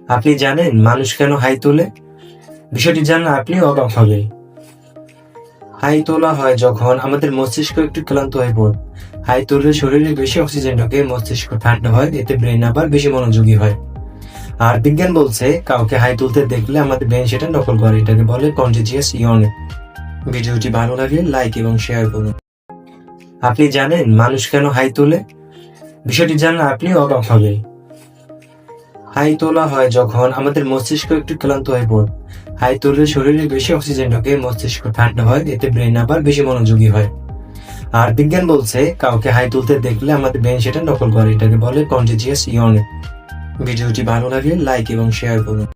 আপনি জানেন মানুষ কেন হাই তোলে? বিষয়টি জানলে আপনি অবাক হবেন। হাই তোলা হয় যখন আমাদের মস্তিষ্ক একটু ক্লান্ত হয়ে পড়ে। হাই তুললে শরীরে বেশি অক্সিজেন ঢোকে, মস্তিষ্ক ঠান্ডা হয়, এতে ব্রেন আবার বেশি মনোযোগী হয়। আর বিজ্ঞান বলছে কাউকে হাই তুলতে দেখলে আমাদের ব্রেন সেটা নকল করে, এটাকে বলে কন্টিজিয়াস ইয়নিং। ভিডিওটি ভালো লাগলে লাইক এবং শেয়ার করুন। আপনি জানেন মানুষ কেন হাই তোলে? বিষয়টি জানলে আপনি অবাক হবেন। হাই তোলা হয় যখন আমাদের মস্তিষ্ক একটু ক্লান্ত হয়ে পড়ে। হাই তুললে শরীরে বেশি অক্সিজেন ঢোকে, মস্তিষ্ক ঠান্ডা হয়, এতে ব্রেন আবার বেশি মনোযোগী হয়। আর বিজ্ঞান বলছে কাউকে হাই তুলতে দেখলে আমাদের ব্রেন সেটা নকল করে, এটাকে বলে কন্টিজিয়াস ইয়নিং। ভিডিওটি ভালো লাগলে লাইক এবং শেয়ার করুন।